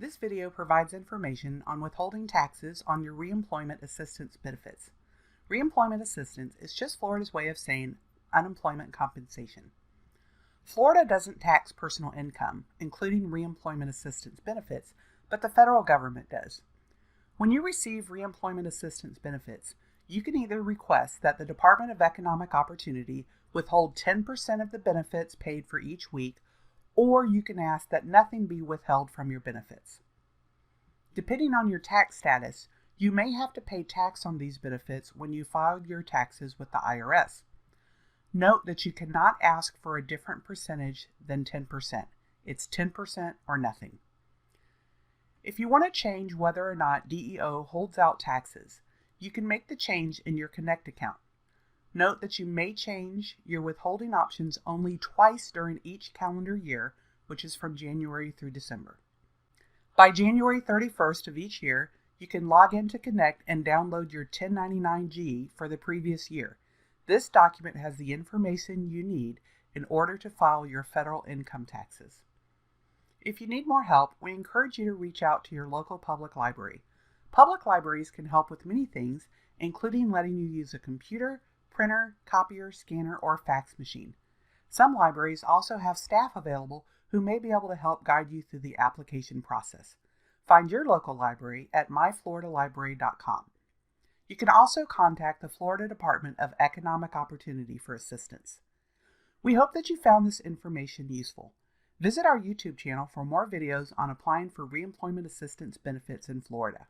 This video provides information on withholding taxes on your reemployment assistance benefits. Reemployment assistance is just Florida's way of saying unemployment compensation. Florida doesn't tax personal income, including reemployment assistance benefits, but the federal government does. When you receive reemployment assistance benefits, you can either request that the Department of Economic Opportunity withhold 10% of the benefits paid for each week, or you can ask that nothing be withheld from your benefits. Depending on your tax status, you may have to pay tax on these benefits when you file your taxes with the IRS. Note that you cannot ask for a different percentage than 10%. It's 10% or nothing. If you want to change whether or not DEO holds out taxes, you can make the change in your Connect account. Note that you may change your withholding options only twice during each calendar year, which is from January through December. By January 31st of each year, you can log into Connect and download your 1099-G for the previous year. This document has the information you need in order to file your federal income taxes. If you need more help, we encourage you to reach out to your local public library. Public libraries can help with many things, including letting you use a computer, printer, copier, scanner, or fax machine. Some libraries also have staff available who may be able to help guide you through the application process. Find your local library at myfloridalibrary.com. You can also contact the Florida Department of Economic Opportunity for assistance. We hope that you found this information useful. Visit our YouTube channel for more videos on applying for reemployment assistance benefits in Florida.